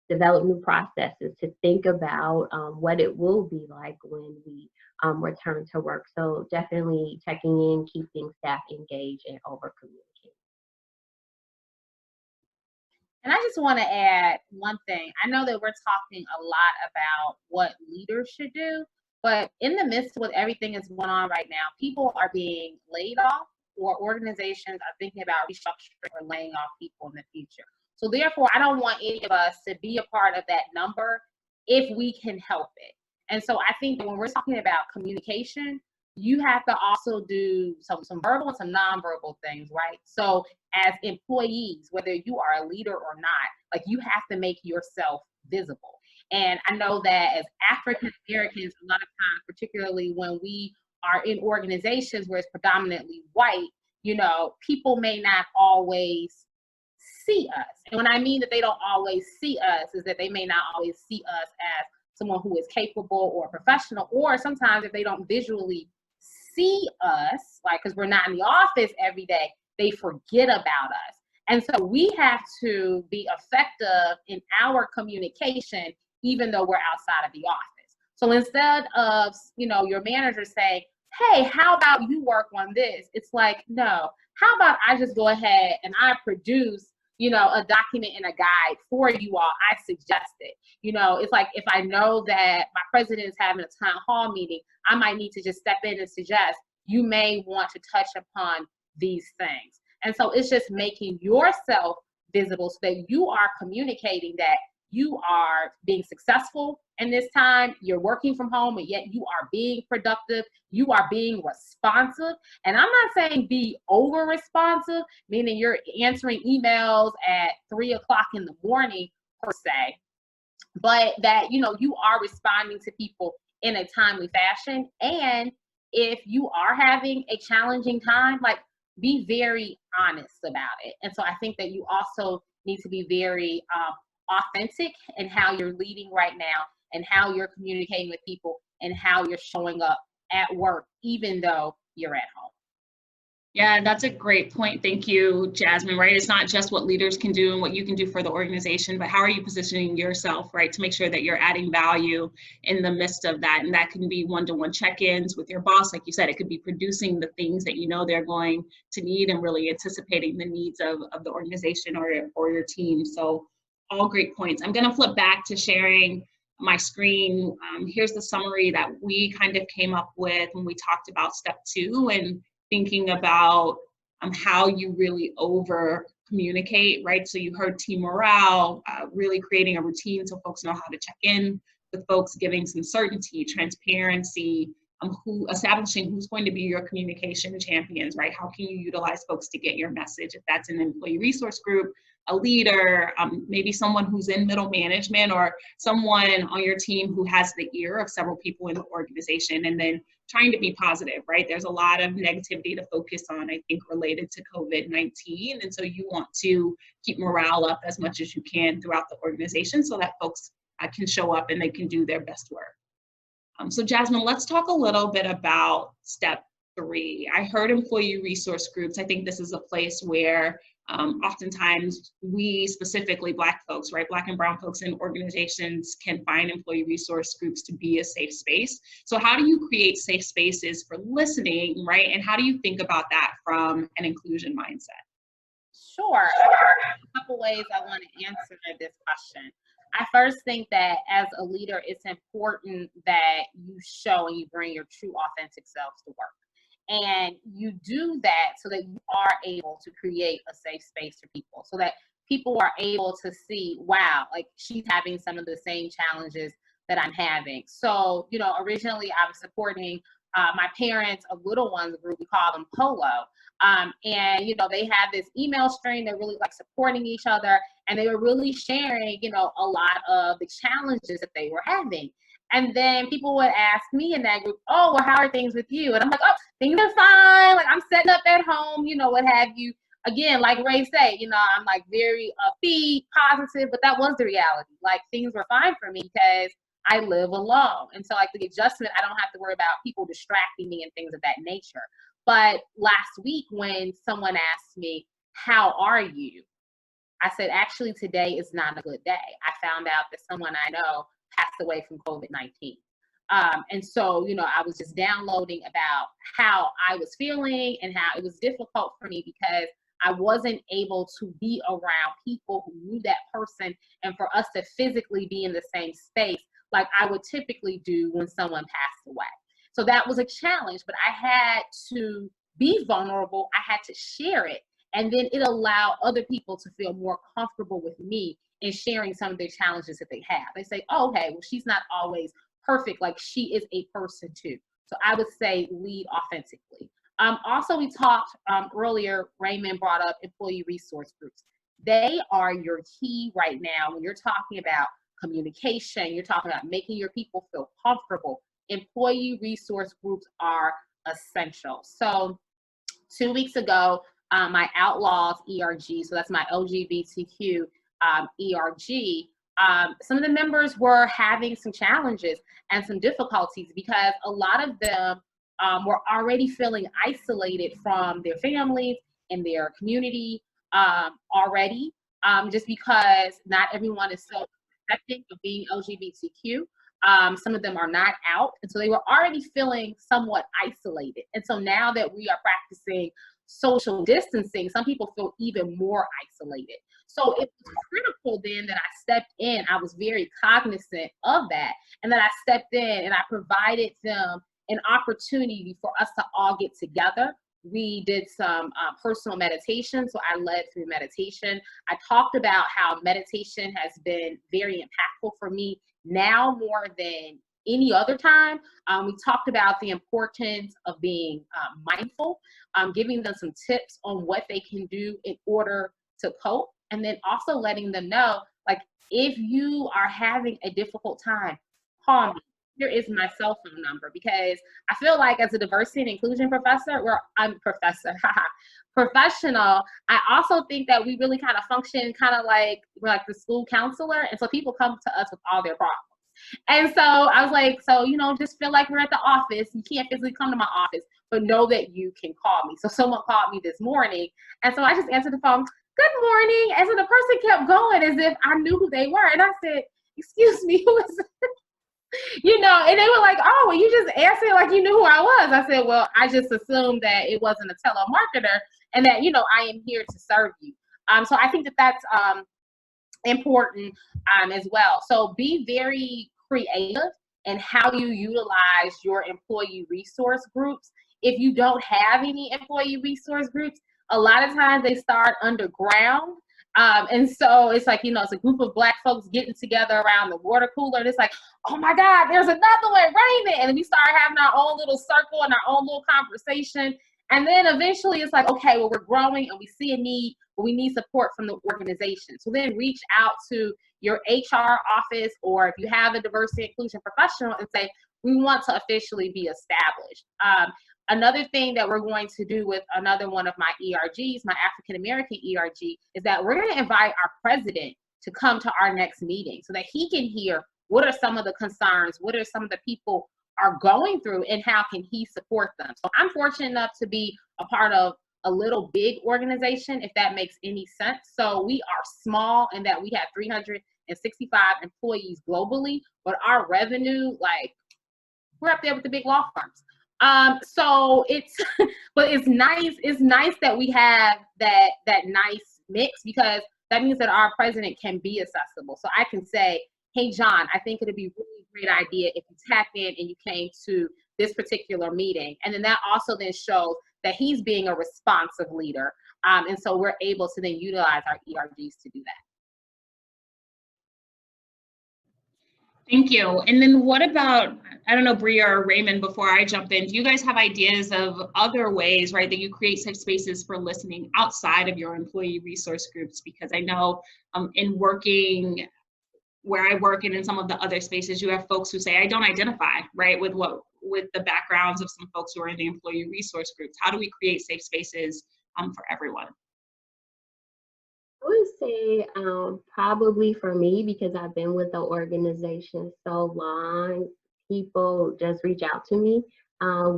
develop new processes to think about what it will be like when we return to work. So definitely checking in, keeping staff engaged, and over communicate. And I just want to add one thing. I know that we're talking a lot about what leaders should do, but in the midst of what everything is going on right now, people are being laid off, or organizations are thinking about restructuring or laying off people in the future. So therefore, I don't want any of us to be a part of that number if we can help it. And so I think that when we're talking about communication, you have to also do some verbal and some nonverbal things, right? So as employees, whether you are a leader or not, like, you have to make yourself visible. And I know that as African Americans, a lot of times, particularly when we are in organizations where it's predominantly white, people may not always see us. And when I mean that they don't always see us, is that they may not always see us as someone who is capable or professional, or sometimes if they don't visually see us, like, because we're not in the office every day, they forget about us. And so we have to be effective in our communication, even though we're outside of the office. So instead of, your manager saying, hey, how about you work on this? It's like, no, how about I just go ahead and I produce, a document and a guide for you all. I suggest it. It's like, if I know that my president is having a town hall meeting, I might need to just step in and suggest, you may want to touch upon these things. And so it's just making yourself visible so that you are communicating that you are being successful in this time. You're working from home, and yet you are being productive. You are being responsive. And I'm not saying be over responsive, meaning you're answering emails at 3:00 in the morning per se, but that, you are responding to people in a timely fashion. And if you are having a challenging time, like, be very honest about it. And so I think that you also need to be very authentic in how you're leading right now, and how you're communicating with people, and how you're showing up at work, even though you're at home. Yeah, that's a great point. Thank you, Jasmine, right? It's not just what leaders can do and what you can do for the organization, but how are you positioning yourself, right, to make sure that you're adding value in the midst of that. And that can be one-to-one check-ins with your boss. Like you said, it could be producing the things that they're going to need, and really anticipating the needs of the organization or your team. So all great points. I'm going to flip back to sharing my screen. Here's the summary that we kind of came up with when we talked about step 2, and thinking about how you really over communicate, right? So you heard team morale, really creating a routine so folks know how to check in with folks, giving some certainty, transparency, establishing who's going to be your communication champions, right? How can you utilize folks to get your message? If that's an employee resource group, a leader, maybe someone who's in middle management, or someone on your team who has the ear of several people in the organization, and then trying to be positive, right? There's a lot of negativity to focus on, I think, related to COVID-19. And so you want to keep morale up as much as you can throughout the organization so that folks can show up and they can do their best work. So Jasmine, let's talk a little bit about step 3. I heard employee resource groups. I think this is a place where oftentimes we, specifically Black folks, right, Black and brown folks in organizations, can find employee resource groups to be a safe space. So how do you create safe spaces for listening, right? And how do you think about that from an inclusion mindset? Sure. A couple ways I want to answer this question. I first think that as a leader, it's important that you show and you bring your true, authentic selves to work. And you do that so that you are able to create a safe space for people, so that people are able to see, wow, like, she's having some of the same challenges that I'm having. So, originally I was supporting my parents' a little ones group. We call them Polo. And, they had this email stream. They're really like supporting each other. And they were really sharing, a lot of the challenges that they were having. And then people would ask me in that group, oh, well, how are things with you? And I'm like, oh, things are fine. Like, I'm setting up at home, what have you. Again, like Ray said, I'm like very upbeat, positive, but that was the reality. Like, things were fine for me because I live alone. And so, like, the adjustment, I don't have to worry about people distracting me and things of that nature. But last week when someone asked me, how are you? I said, actually, today is not a good day. I found out that someone I know passed away from COVID-19. And so, you know, I was just downloading about how I was feeling and how it was difficult for me because I wasn't able to be around people who knew that person and for us to physically be in the same space like I would typically do when someone passed away. So that was a challenge, but I had to be vulnerable. I had to share it. And then it allowed other people to feel more comfortable with me in sharing some of their challenges that they have. They say, oh, okay, well, she's not always perfect. Like she is a person too. So I would say lead authentically. Also, we talked earlier, Raymond brought up employee resource groups. They are your key right now when you're talking about communication, you're talking about making your people feel comfortable. Employee resource groups are essential. So 2 weeks ago, my Outlaws ERG, so that's my LGBTQ ERG, some of the members were having some challenges and some difficulties because a lot of them were already feeling isolated from their families and their community already, just because not everyone is so accepting of being LGBTQ. Some of them are not out, and so they were already feeling somewhat isolated. And so now that we are practicing social distancing, some people feel even more isolated. So it was critical then that I stepped in. I was very cognizant of that, and that I stepped in and I provided them an opportunity for us to all get together. We did some personal meditation, so I led through meditation. I talked about how meditation has been very impactful for me now more than any other time. We talked about the importance of being mindful, giving them some tips on what they can do in order to cope, and then also letting them know, like, if you are having a difficult time, call me. Here is my cell phone number, because I feel like as a diversity and inclusion professor, professional, I also think that we really kind of function kind of like we're like the school counselor. And so people come to us with all their problems. And so I was like, so, you know, just feel like we're at the office. You can't physically come to my office, but know that you can call me. So someone called me this morning. And so I just answered the phone, good morning. And so the person kept going as if I knew who they were. And I said, excuse me, who is it? You know, and they were like, oh, well, you just answered like you knew who I was. I said, well, I just assumed that it wasn't a telemarketer and that, you know, I am here to serve you. So I think that that's important as well. So be very creative in how you utilize your employee resource groups. If you don't have any employee resource groups, a lot of times they start underground. And so it's like, you know, it's a group of Black folks getting together around the water cooler. And it's like, oh my God, there's another one, Raymond. And we start having our own little circle and our own little conversation. And then eventually it's like, okay, well, we're growing and we see a need, but we need support from the organization. So then reach out to your HR office, or if you have a diversity and inclusion professional, and say, we want to officially be established. Another thing that we're going to do with another one of my ERGs, my African American ERG, is that we're going to invite our president to come to our next meeting so that he can hear what are some of the concerns, what are some of the people are going through, and how can he support them. So I'm fortunate enough to be a part of a little big organization, if that makes any sense. So we are small in that we have 365 employees globally, but our revenue, like, we're up there with the big law firms. So it's, but it's nice. It's nice that we have that nice mix, because that means that our president can be accessible. So I can say, hey, John, I think it'd be a really great idea if you tap in and you came to this particular meeting. And then that also then shows that he's being a responsive leader. And so we're able to then utilize our ERGs to do that. Thank you. And then what about, I don't know, Bria or Raymond, before I jump in, do you guys have ideas of other ways, right, that you create safe spaces for listening outside of your employee resource groups? Because I know in working where I work and in some of the other spaces, you have folks who say, I don't identify, right, with the backgrounds of some folks who are in the employee resource groups. How do we create safe spaces for everyone? I would say probably for me, because I've been with the organization so long, people just reach out to me.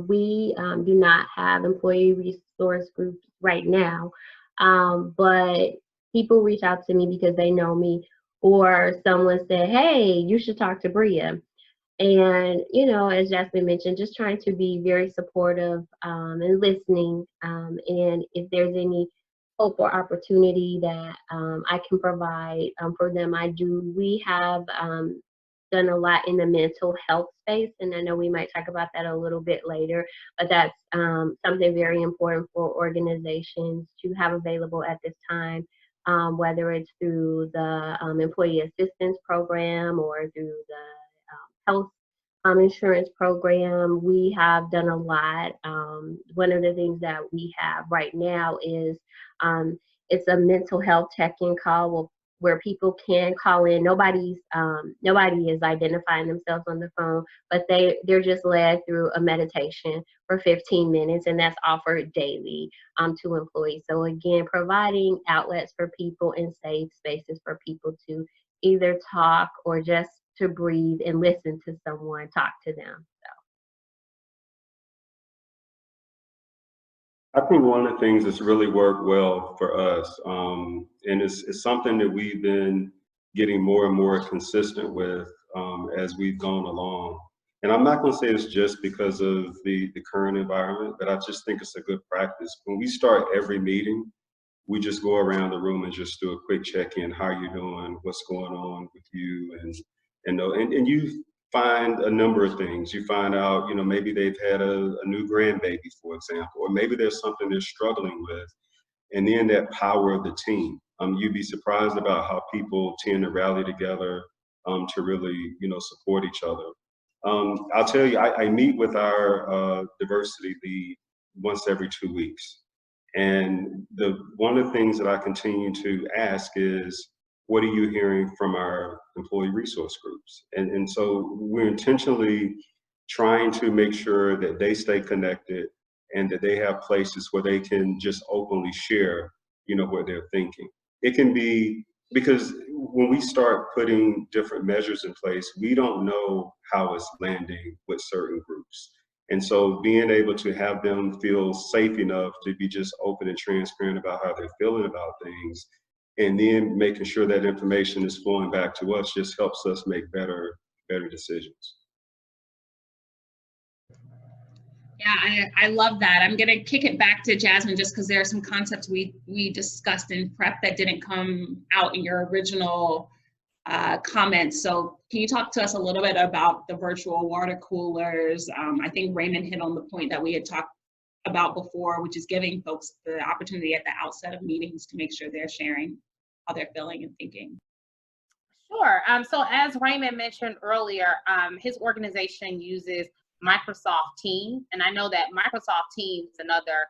We do not have employee resource groups right now, but people reach out to me because they know me. or someone said, hey, you should talk to Bria. And, as Jasmine mentioned, just trying to be very supportive and listening. And if there's any hope or opportunity that I can provide for them, I do. We have done a lot in the mental health space, and I know we might talk about that a little bit later, but that's something very important for organizations to have available at this time. Whether it's through the employee assistance program or through the health insurance program, we have done a lot. One of the things that we have right now is um, it's a mental health check-in call where people can call in. Nobody is identifying themselves on the phone, but they're just led through a meditation for 15 minutes, and that's offered daily to employees. So again, providing outlets for people and safe spaces for people to either talk or just to breathe and listen to someone talk to them. I think one of the things that's really worked well for us, and it's something that we've been getting more and more consistent with as we've gone along. And I'm not going to say it's just because of the current environment, but I just think it's a good practice. When we start every meeting, we just go around the room and just do a quick check-in. How you doing? What's going on with you? And you find a number of things. You find out, maybe they've had a new grandbaby, for example, or maybe there's something they're struggling with. And then that power of the team. You'd be surprised about how people tend to rally together to really, support each other. I'll tell you, I meet with our diversity lead once every 2 weeks. And one of the things that I continue to ask is, what are you hearing from our employee resource groups? And so we're intentionally trying to make sure that they stay connected and that they have places where they can just openly share, what they're thinking. It can be because when we start putting different measures in place, we don't know how it's landing with certain groups. And so being able to have them feel safe enough to be just open and transparent about how they're feeling about things, and then making sure that information is flowing back to us just helps us make better decisions. Yeah, I love that. I'm going to kick it back to Jasmine just because there are some concepts we discussed in prep that didn't come out in your original comments. So can you talk to us a little bit about the virtual water coolers? I think Raymond hit on the point that we had talked about before, which is giving folks the opportunity at the outset of meetings to make sure they're sharing how they're feeling and thinking. Sure. So as Raymond mentioned earlier, his organization uses Microsoft Teams, and I know that Microsoft Teams is another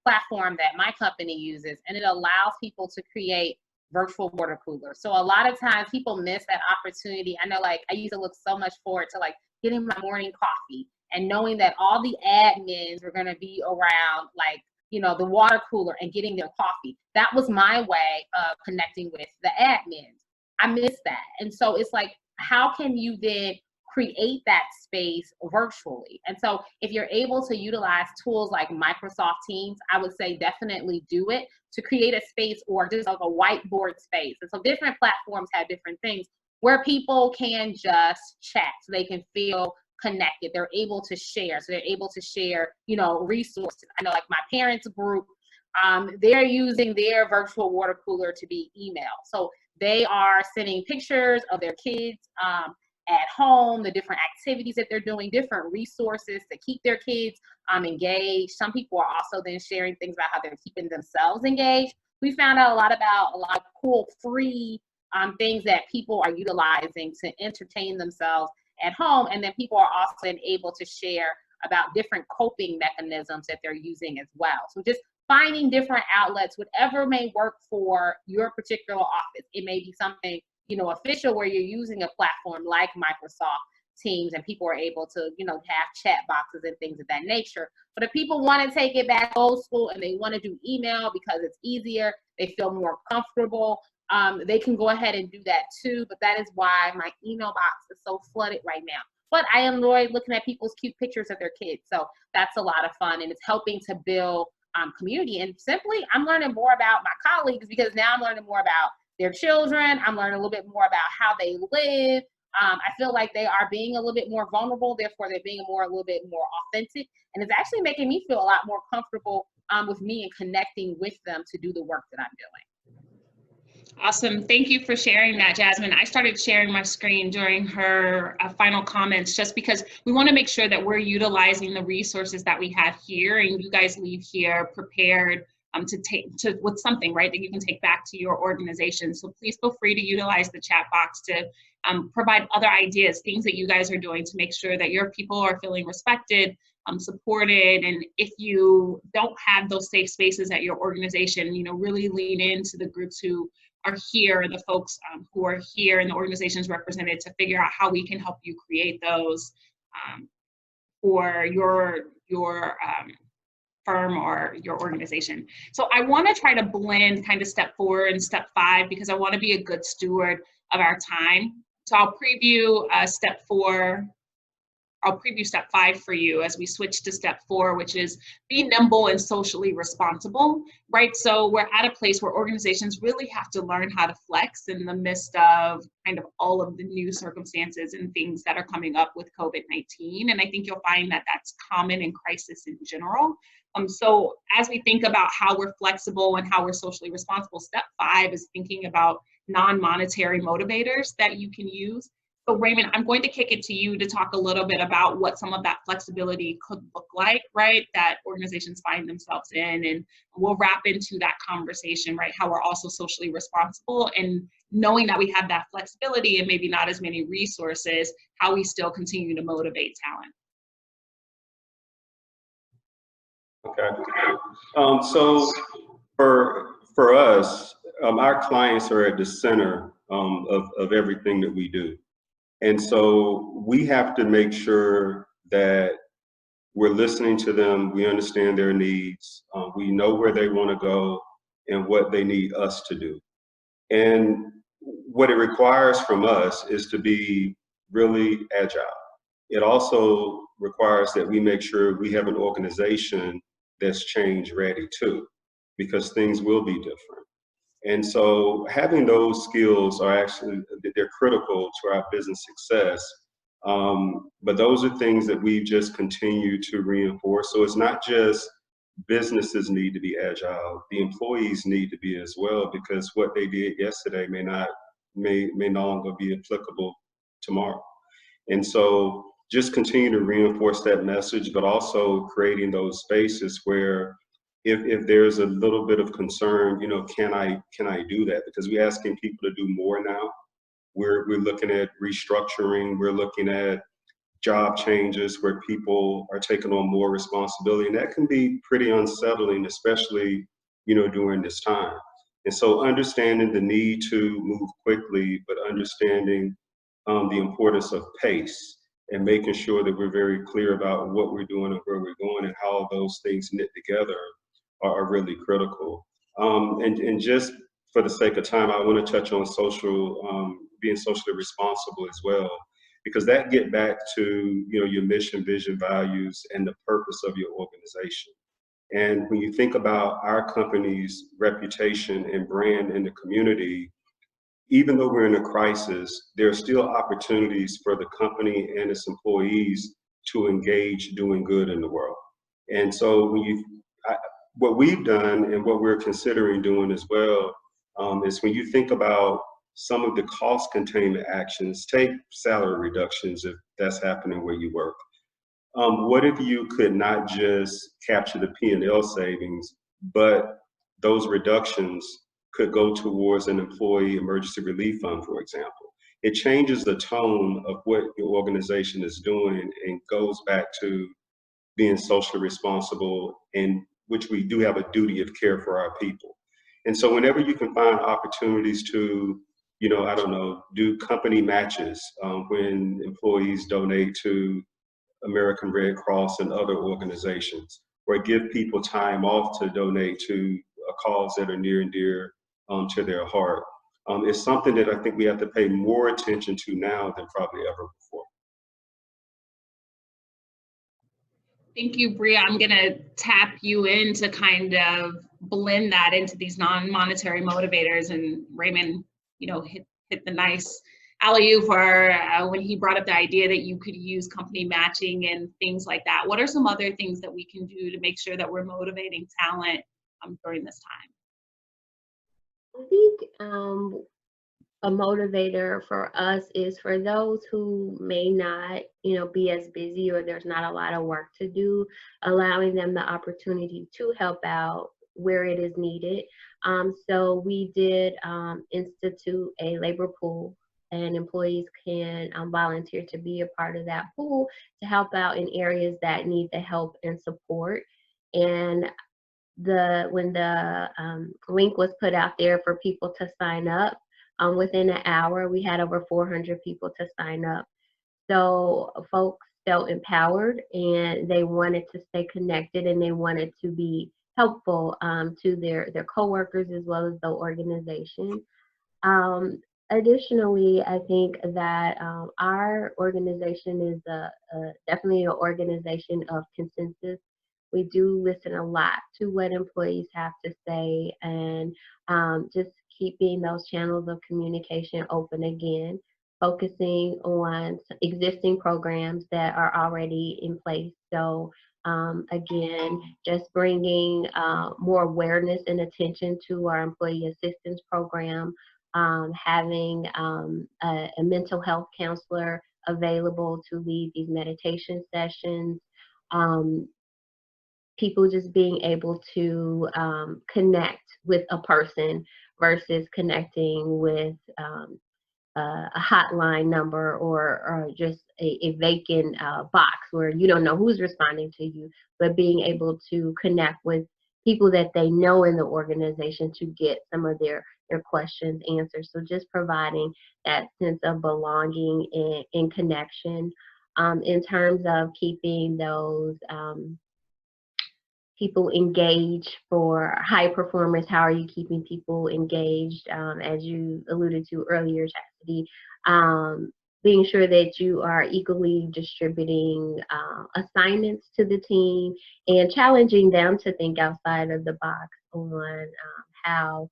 platform that my company uses, and it allows people to create virtual water coolers. So a lot of times people miss that opportunity. I know, like, I used to look so much forward to like getting my morning coffee and knowing that all the admins were going to be around, like, the water cooler and getting their coffee. That was my way of connecting with the admins. I miss that. And so it's like, how can you then create that space virtually? And so if you're able to utilize tools like Microsoft Teams, I would say definitely do it to create a space, or just like a whiteboard space. And so different platforms have different things where people can just chat, so they can feel connected. They're able to share. So they're able to share, resources. I know, like, my parents group, they're using their virtual water cooler to be email. So they are sending pictures of their kids at home, the different activities that they're doing, different resources to keep their kids engaged. Some people are also then sharing things about how they're keeping themselves engaged. We found out a lot of cool free things that people are utilizing to entertain themselves at home. And then people are also then able to share about different coping mechanisms that they're using as well. So just finding different outlets, whatever may work for your particular office. It may be something, official, where you're using a platform like Microsoft Teams and people are able to, have chat boxes and things of that nature. But if people want to take it back old school and they want to do email because it's easier, they feel more comfortable, they can go ahead and do that too. But that is why my email box is so flooded right now. But I enjoy looking at people's cute pictures of their kids. So that's a lot of fun, and it's helping to build community. And simply, I'm learning more about my colleagues because now I'm learning more about their children. I'm learning a little bit more about how they live. I feel like they are being a little bit more vulnerable, therefore they're being a little bit more authentic. And it's actually making me feel a lot more comfortable with me and connecting with them to do the work that I'm doing. Awesome. Thank you for sharing that, Jasmine. I started sharing my screen during her final comments just because we want to make sure that we're utilizing the resources that we have here, and you guys leave here prepared with something, right, that you can take back to your organization. So please feel free to utilize the chat box to provide other ideas, things that you guys are doing to make sure that your people are feeling respected, supported. And if you don't have those safe spaces at your organization, you know, really lean into the groups who are here, the folks who are here and the organizations represented, to figure out how we can help you create those for your firm or your organization. So I want to try to blend kind of step 4 and step 5 because I want to be a good steward of our time. So I'll preview step 4. I'll preview step 5 for you as we switch to step 4, which is be nimble and socially responsible, right? So we're at a place where organizations really have to learn how to flex in the midst of kind of all of the new circumstances and things that are coming up with COVID-19. And I think you'll find that that's common in crisis in general. So as we think about how we're flexible and how we're socially responsible, step 5 is thinking about non-monetary motivators that you can use. So Raymond, I'm going to kick it to you to talk a little bit about what some of that flexibility could look like, right, that organizations find themselves in, and we'll wrap into that conversation, right, how we're also socially responsible, and knowing that we have that flexibility and maybe not as many resources, how we still continue to motivate talent. Okay. So for us, our clients are at the center of everything that we do. And so we have to make sure that we're listening to them, we understand their needs, we know where they want to go and what they need us to do. And what it requires from us is to be really agile. It also requires that we make sure we have an organization that's change ready too, because things will be different. And so having those skills are actually, they're critical to our business success. But those are things that we just continue to reinforce. So it's not just businesses need to be agile, the employees need to be as well, because what they did yesterday may no longer be applicable tomorrow. And so just continue to reinforce that message, but also creating those spaces where if there's a little bit of concern, you know, can I do that? Because we're asking people to do more now. We're looking at restructuring, we're looking at job changes where people are taking on more responsibility, and that can be pretty unsettling, especially, you know, during this time. And so understanding the need to move quickly, but understanding the importance of pace and making sure that we're very clear about what we're doing and where we're going and how those things knit together are really critical. And just for the sake of time, I want to touch on being socially responsible as well, because that get back to, you know, your mission, vision, values, and the purpose of your organization. And when you think about our company's reputation and brand in the community, even though we're in a crisis, there are still opportunities for the company and its employees to engage doing good in the world. And so what we've done and what we're considering doing as well is when you think about some of the cost containment actions, take salary reductions if that's happening where you work. What if you could not just capture the P&L savings, but those reductions could go towards an employee emergency relief fund, for example? It changes the tone of what your organization is doing and goes back to being socially responsible, in which we do have a duty of care for our people. And so whenever you can find opportunities to, you know, I don't know, do company matches when employees donate to American Red Cross and other organizations, or give people time off to donate to a cause that are near and dear to their heart. It's something that I think we have to pay more attention to now than probably ever before. Thank you, Bria. I'm going to tap you in to kind of blend that into these non-monetary motivators. And Raymond, hit the nice alley-oop for when he brought up the idea that you could use company matching and things like that. What are some other things that we can do to make sure that we're motivating talent during this time? I think a motivator for us is for those who may not, be as busy or there's not a lot of work to do, allowing them the opportunity to help out where it is needed. So we did institute a labor pool, and employees can volunteer to be a part of that pool to help out in areas that need the help and support. And when the link was put out there for people to sign up, within an hour, we had over 400 people to sign up. So folks felt empowered and they wanted to stay connected and they wanted to be helpful to their coworkers as well as the organization. Additionally, I think that our organization is definitely an organization of consensus. We do listen a lot to what employees have to say, and just keeping those channels of communication open again, focusing on existing programs that are already in place. So again, just bringing more awareness and attention to our employee assistance program, having a mental health counselor available to lead these meditation sessions, people just being able to connect with a person versus connecting with a hotline number or just a vacant box where you don't know who's responding to you, but being able to connect with people that they know in the organization to get some of their questions answered. So just providing that sense of belonging and connection. In terms of keeping those people engaged for high performers, how are you keeping people engaged? As you alluded to earlier, Chastity, being sure that you are equally distributing assignments to the team and challenging them to think outside of the box on how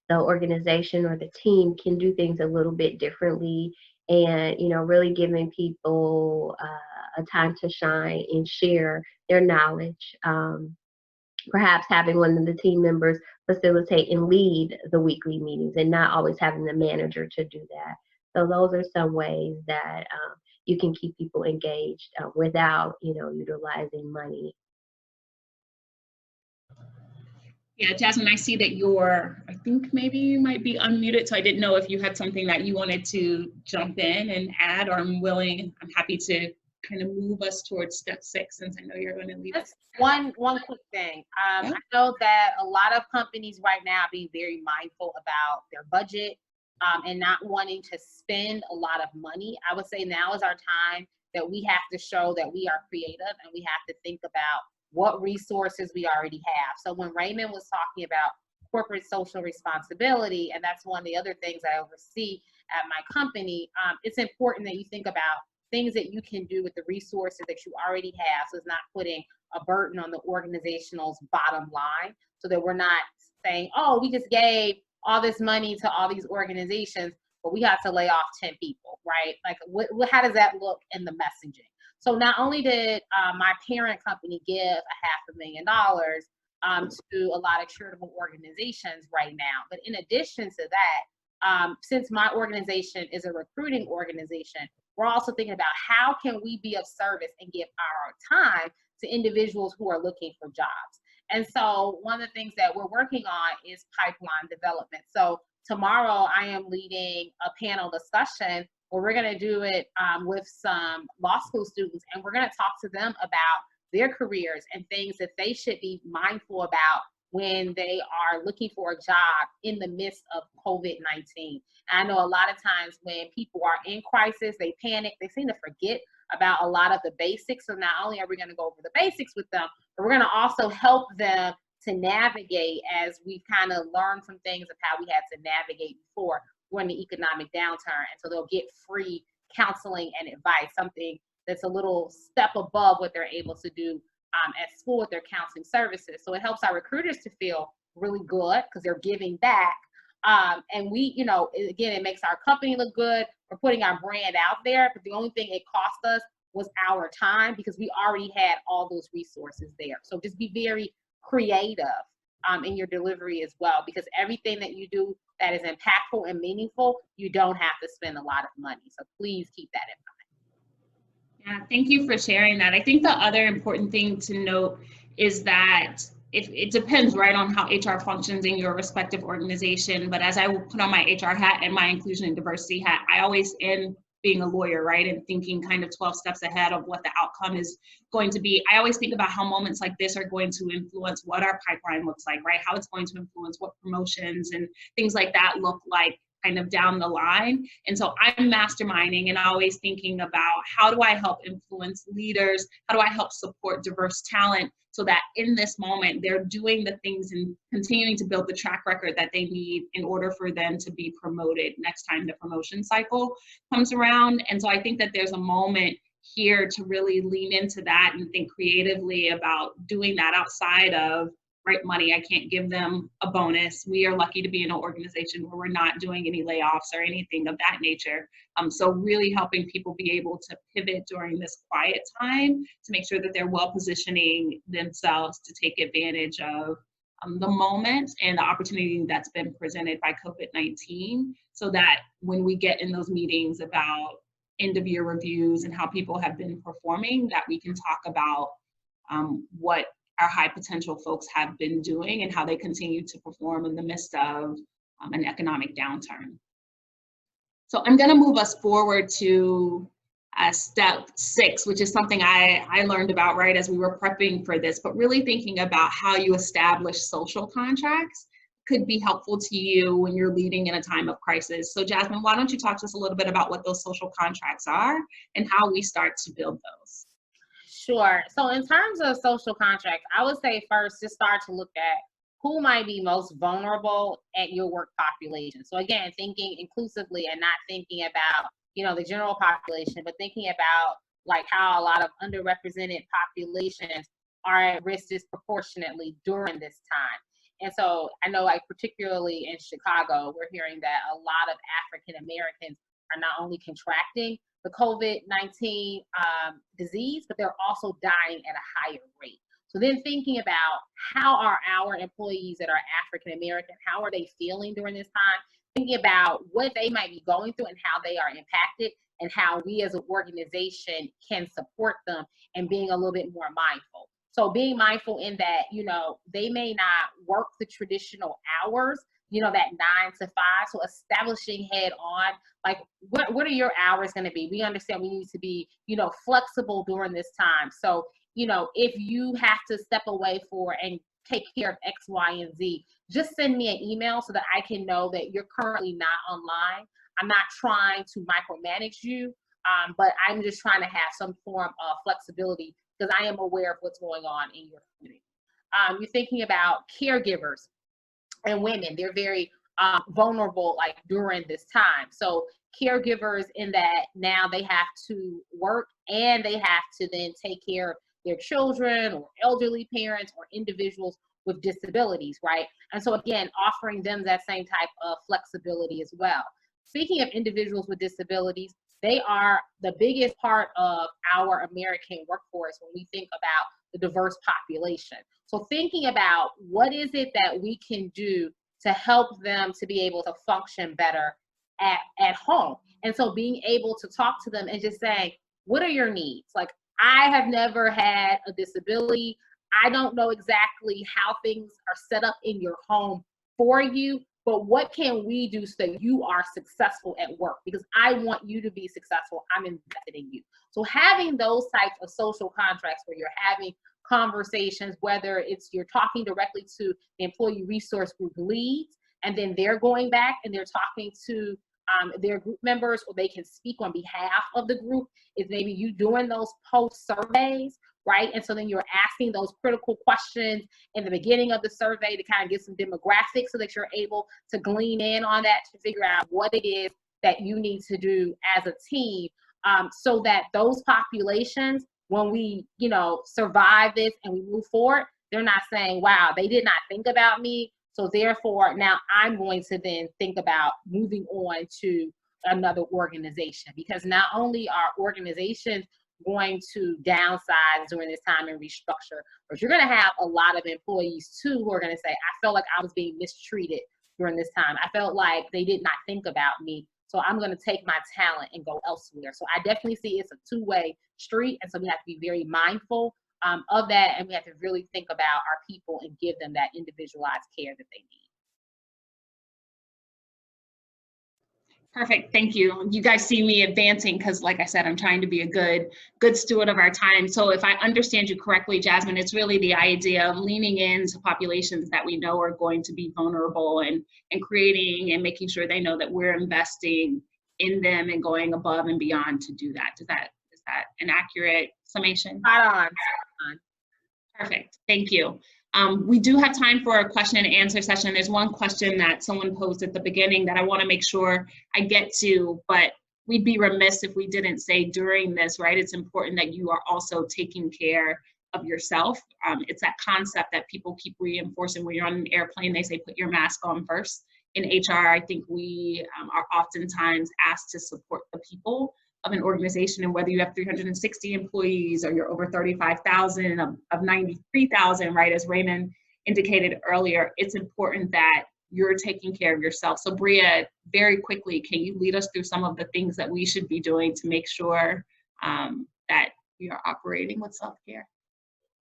the organization or the team can do things a little bit differently, and really giving people a time to shine and share their knowledge. Perhaps having one of the team members facilitate and lead the weekly meetings and not always having the manager to do that. So those are some ways that you can keep people engaged without, utilizing money. Yeah, Jasmine, I see that I think maybe you might be unmuted, so I didn't know if you had something that you wanted to jump in and add, or I'm happy to kind of move us towards step 6, since I know you're going to lead us. One quick thing. Yeah. I know that a lot of companies right now are being very mindful about their budget and not wanting to spend a lot of money. I would say now is our time that we have to show that we are creative and we have to think about what resources we already have. So when Raymond was talking about corporate social responsibility, and that's one of the other things I oversee at my company, it's important that you think about things that you can do with the resources that you already have, so it's not putting a burden on the organizational's bottom line, so that we're not saying, oh, we just gave all this money to all these organizations, but we have to lay off 10 people, right? Like, how does that look in the messaging? So not only did my parent company give $500,000 to a lot of charitable organizations right now, but in addition to that, since my organization is a recruiting organization, we're also thinking about how can we be of service and give our time to individuals who are looking for jobs. And so one of the things that we're working on is pipeline development. So tomorrow I am leading a panel discussion where we're going to do it with some law school students, and we're going to talk to them about their careers and things that they should be mindful about when they are looking for a job in the midst of COVID-19. I know a lot of times when people are in crisis, they panic, they seem to forget about a lot of the basics. So not only are we going to go over the basics with them, but we're going to also help them to navigate, as we've kind of learned some things of how we had to navigate before during the economic downturn. And so they'll get free counseling and advice, something that's a little step above what they're able to do at school with their counseling services. So it helps our recruiters to feel really good because they're giving back, And we, you know, again, it makes our company look good. We're putting our brand out there, but the only thing it cost us was our time because we already had all those resources there. So just be very creative in your delivery as well, because everything that you do that is impactful and meaningful, you don't have to spend a lot of money. So please keep that in mind. Yeah, thank you for sharing that. I think the other important thing to note is that if it depends, right, on how HR functions in your respective organization. But as I put on my HR hat and my inclusion and diversity hat, I always end being a lawyer, right, and thinking kind of 12 steps ahead of what the outcome is going to be. I always think about how moments like this are going to influence what our pipeline looks like, right, how it's going to influence what promotions and things like that look like kind of down the line. And so I'm masterminding and always thinking about how do I help influence leaders? How do I help support diverse talent so that in this moment they're doing the things and continuing to build the track record that they need in order for them to be promoted next time the promotion cycle comes around. And so I think that there's a moment here to really lean into that and think creatively about doing that outside of right money. I can't give them a bonus. We are lucky to be in an organization where we're not doing any layoffs or anything of that nature. So really helping people be able to pivot during this quiet time to make sure that they're well positioning themselves to take advantage of the moment and the opportunity that's been presented by COVID-19, so that when we get in those meetings about end of year reviews and how people have been performing, that we can talk about what our high potential folks have been doing and how they continue to perform in the midst of an economic downturn. So I'm going to move us forward to step 6, which is something I learned about right as we were prepping for this, but really thinking about how you establish social contracts could be helpful to you when you're leading in a time of crisis. So Jasmine, why don't you talk to us a little bit about what those social contracts are and how we start to build those? Sure. So in terms of social contracts, I would say first just start to look at who might be most vulnerable at your work population. So again, thinking inclusively and not thinking about, you know, the general population, but thinking about like how a lot of underrepresented populations are at risk disproportionately during this time. And so I know, like, particularly in Chicago, we're hearing that a lot of African Americans are not only contracting the COVID-19 disease, but they're also dying at a higher rate. So then thinking about how are our employees that are African American, how are they feeling during this time? Thinking about what they might be going through and how they are impacted and how we as an organization can support them and being a little bit more mindful. So being mindful in that, you know, they may not work the traditional hours, you know, that 9 to 5. So establishing head on, like, what are your hours going to be? We understand we need to be, you know, flexible during this time. So, you know, if you have to step away for and take care of X, Y, and Z, just send me an email so that I can know that you're currently not online. I'm not trying to micromanage you, but I'm just trying to have some form of flexibility because I am aware of what's going on in your community. You're thinking about caregivers and women. They're very vulnerable, like, during this time. So caregivers in that now they have to work and they have to then take care of their children or elderly parents or individuals with disabilities, right? And so again, offering them that same type of flexibility as well. Speaking of individuals with disabilities, they are the biggest part of our American workforce when we think about the diverse population. So thinking about what is it that we can do to help them to be able to function better at home. And so being able to talk to them and just saying, what are your needs? Like, I have never had a disability. I don't know exactly how things are set up in your home for you, but what can we do so that you are successful at work? Because I want you to be successful. I'm invested in you. So having those types of social contracts where you're having conversations, whether it's you're talking directly to the employee resource group leads, and then they're going back and they're talking to their group members, or they can speak on behalf of the group, is maybe you doing those post surveys, right? And so then you're asking those critical questions in the beginning of the survey to kind of get some demographics so that you're able to glean in on that to figure out what it is that you need to do as a team, so that those populations, when we, you know, survive this and we move forward, they're not saying, wow, they did not think about me, So therefore, now I'm going to then think about moving on to another organization, because not only are organizations going to downsize during this time and restructure, but you're going to have a lot of employees too who are going to say, I felt like I was being mistreated during this time. I felt like they did not think about me. So I'm going to take my talent and go elsewhere. So I definitely see it's a two-way street. And so we have to be very mindful of that. And we have to really think about our people and give them that individualized care that they need. Perfect, thank you. You guys see me advancing because, like I said, I'm trying to be a good steward of our time. So if I understand you correctly, Jasmine, it's really the idea of leaning into populations that we know are going to be vulnerable and creating and making sure they know that we're investing in them and going above and beyond to do that. Is that an accurate summation? Spot on. Perfect, thank you. We do have time for a question and answer session. There's one question that someone posed at the beginning that I want to make sure I get to, but we'd be remiss if we didn't say during this, right? It's important that you are also taking care of yourself. It's that concept that people keep reinforcing when you're on an airplane. They say, put your mask on first. In HR, I think we are oftentimes asked to support the people of an organization, and whether you have 360 employees or you're over 35,000 of 93,000, right, as Raymond indicated earlier, it's important that you're taking care of yourself. So Bria, very quickly, can you lead us through some of the things that we should be doing to make sure that we are operating with self-care?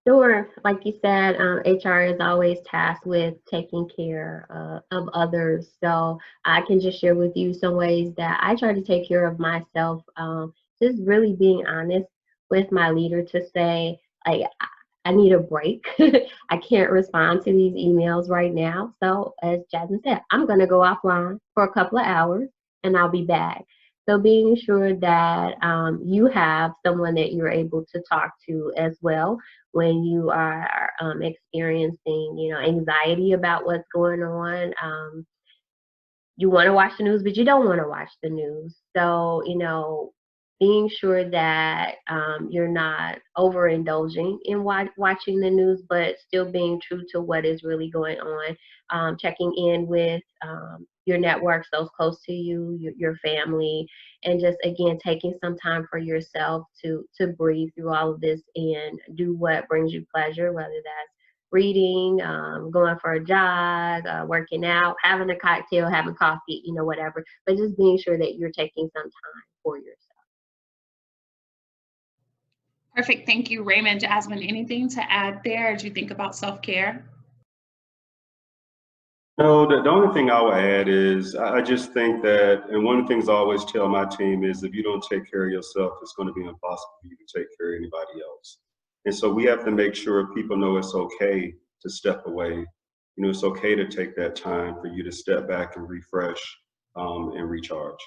Sure. Like you said, HR is always tasked with taking care of others. So I can just share with you some ways that I try to take care of myself. Just really being honest with my leader to say, like, I need a break. I can't respond to these emails right now. So as Jasmine said, I'm going to go offline for a couple of hours and I'll be back. So being sure that you have someone that you're able to talk to as well when you are experiencing, anxiety about what's going on. You want to watch the news, but you don't want to watch the news. So, being sure that you're not overindulging in watching the news, but still being true to what is really going on, checking in with your networks, those close to you, your family, and just, again, taking some time for yourself to breathe through all of this and do what brings you pleasure, whether that's reading, going for a jog, working out, having a cocktail, having coffee, whatever, but just being sure that you're taking some time for yourself. Perfect, thank you, Raymond. Jasmine, anything to add there as you think about self-care? No, the only thing I would add is I just think that, and one of the things I always tell my team is if you don't take care of yourself, it's going to be impossible for you to take care of anybody else. And so we have to make sure people know it's okay to step away. It's okay to take that time for you to step back and refresh and recharge.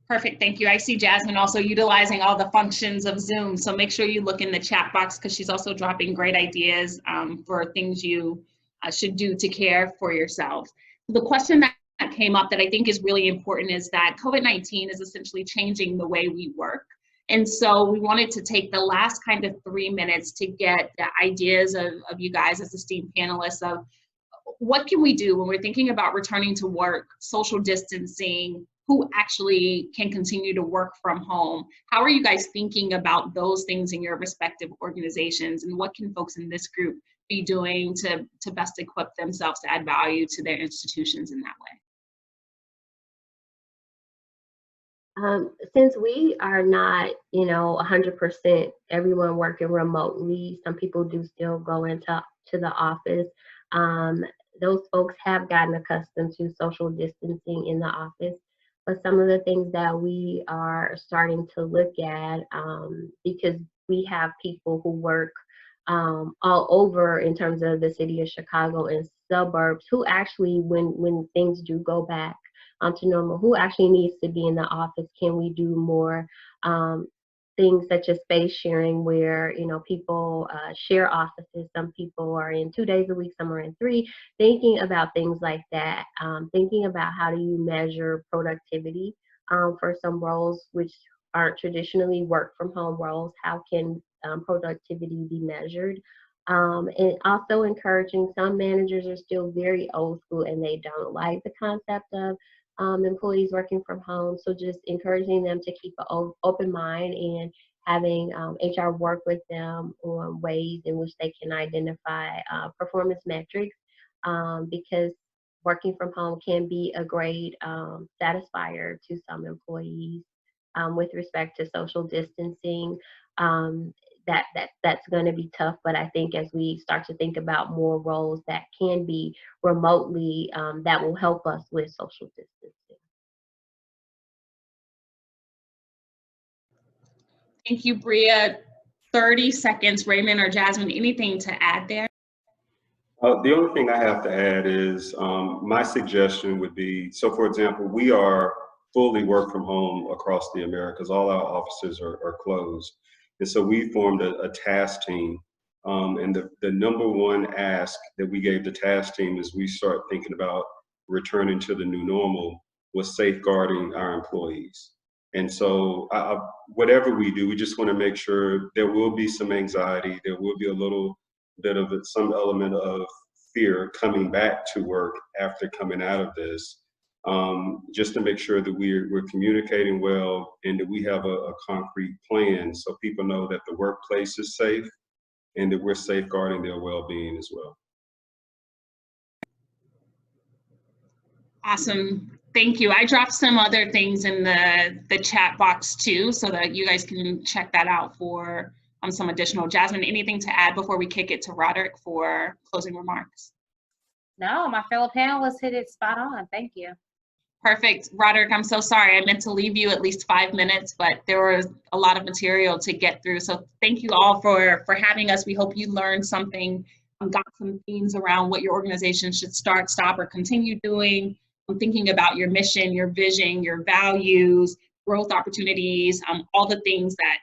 Perfect, thank you. I see Jasmine also utilizing all the functions of Zoom. So make sure you look in the chat box because she's also dropping great ideas for things you should do to care for yourself. The question that came up that I think is really important is that COVID-19 is essentially changing the way we work. And so we wanted to take the last kind of 3 minutes to get the ideas of you guys as esteemed panelists of what can we do when we're thinking about returning to work, social distancing, who actually can continue to work from home. How are you guys thinking about those things in your respective organizations, and what can folks in this group be doing to best equip themselves to add value to their institutions in that way? Since we are not, 100% everyone working remotely, some people do still go into the office. Those folks have gotten accustomed to social distancing in the office. But some of the things that we are starting to look at, because we have people who work all over in terms of the city of Chicago and suburbs, who actually, when things do go back to normal, who actually needs to be in the office? Can we do more things such as space sharing where, people share offices? Some people are in 2 days a week, some are in 3, thinking about things like that, thinking about how do you measure productivity for some roles which aren't traditionally work from home roles. How can productivity be measured? And also encouraging, some managers are still very old school and they don't like the concept of employees working from home. So just encouraging them to keep an open mind and having HR work with them on ways in which they can identify performance metrics, because working from home can be a great satisfier to some employees with respect to social distancing. Um, that's going to be tough, but I think as we start to think about more roles that can be remotely, that will help us with social distancing. Thank you, Bria. 30 seconds, Raymond or Jasmine, anything to add there? The only thing I have to add is my suggestion would be, so for example, we are fully work from home across the Americas. All our offices are closed. And so we formed a task team. And the number one ask that we gave the task team as we start thinking about returning to the new normal was safeguarding our employees. And so whatever we do, we just want to make sure there will be some anxiety, there will be a little bit of some element of fear coming back to work after coming out of this, just to make sure that we're communicating well and that we have a concrete plan so people know that the workplace is safe and that we're safeguarding their well-being as well. Awesome. Thank you. I dropped some other things in the chat box too, so that you guys can check that out for some additional. Jasmine, anything to add before we kick it to Roderick for closing remarks? No, my fellow panelists hit it spot on. Thank you. Perfect. Roderick, I'm so sorry. I meant to leave you at least 5 minutes, but there was a lot of material to get through. So thank you all for having us. We hope you learned something, got some themes around what your organization should start, stop, or continue doing. Thinking about your mission, your vision, your values, growth opportunities, all the things that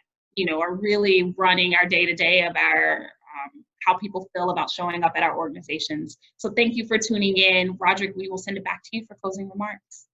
are really running our day-to-day of our how people feel about showing up at our organizations. So thank you for tuning in. Roderick, we will send it back to you for closing remarks.